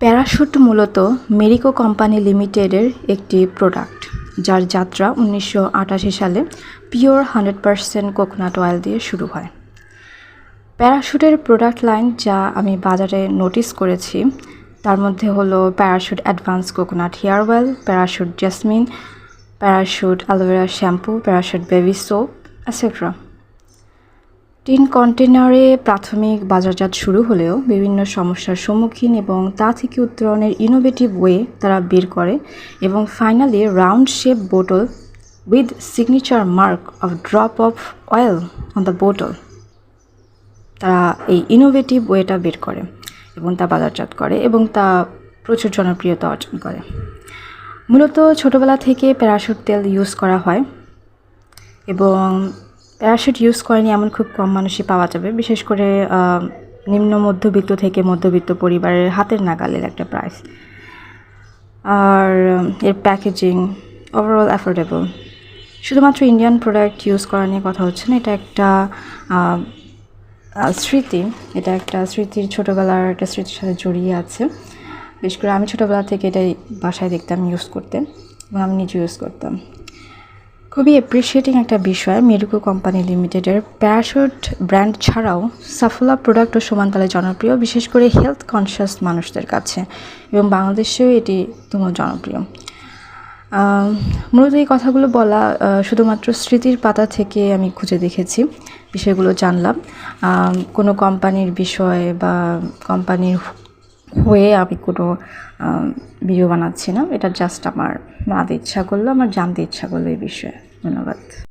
Parachute মূলত merry-go company লিমিটেডের একটি প্রোডাক্ট, যার যাত্রা 1988 সালে পিওর 100% কোকোনাট অয়েল দিয়ে শুরু হয়। প্যারাশুটের প্রোডাক্ট লাইন যা আমি বাজারে নোটিস করেছি তার মধ্যে হলো Parachute advance coconut hair oil, Parachute jasmine, Parachute aloe vera shampoo, Parachute baby soap etcetera. Tin কন্টেনারে প্রাথমিক বাজারজাত শুরু হলেও বিভিন্ন সমস্যার সম্মুখীন এবং তা থেকে উত্তরণের ইনোভেটিভ ওয়ে তারা বের করে এবং ফাইনালি রাউন্ড শেপ বোতল with signature mark of drop of oil on the বোতল, তারা এই ইনোভেটিভ ওয়েটা বের করে এবং তা বাজারজাত করে এবং তা প্রচুর জনপ্রিয়তা অর্জন করে। মূলত ছোটোবেলা থেকে প্যারাশুট তেল ইউজ করা হয় এবং প্যারাশুট ইউজ করেনি এমন খুব কম মানুষই পাওয়া যাবে, বিশেষ করে নিম্ন মধ্যবিত্ত থেকে মধ্যবিত্ত পরিবারের হাতের নাগালের একটা প্রাইস। আর এর প্যাকেজিং ওভারঅল অ্যাফোর্ডেবল। শুধুমাত্র ইন্ডিয়ান প্রোডাক্ট ইউজ করা নিয়ে কথা হচ্ছে না, এটা একটা স্মৃতি, এটা একটা স্মৃতির, ছোটোবেলার একটা স্মৃতির সাথে জড়িয়ে আছে। বিশেষ করে আমি ছোটোবেলা থেকে এটাই বাসায় দেখতাম ইউজ করতে এবং আমি নিজে ইউজ করতাম। খুবই অ্যাপ্রিসিয়েটিং একটা বিষয় মেরিকো কোম্পানি লিমিটেডের প্যারাশুট ব্র্যান্ড ছাড়াও সাফোলা প্রোডাক্টও সমানতালে জনপ্রিয়, বিশেষ করে হেলথ কনসিয়াস মানুষদের কাছে, এবং বাংলাদেশেও এটি তুমুল জনপ্রিয়। মূলত এই কথাগুলো বলা শুধুমাত্র স্মৃতির পাতা থেকে আমি খুঁজে দেখেছি, বিষয়গুলো জানলাম। কোনো কোম্পানির বিষয় বা কোম্পানির হয়ে আমি কোনো ভিডিও বানাচ্ছি না, এটা জাস্ট আমার বানাতে ইচ্ছা করলো, আমার জানতে ইচ্ছা করলো এই বিষয়ে। ধন্যবাদ।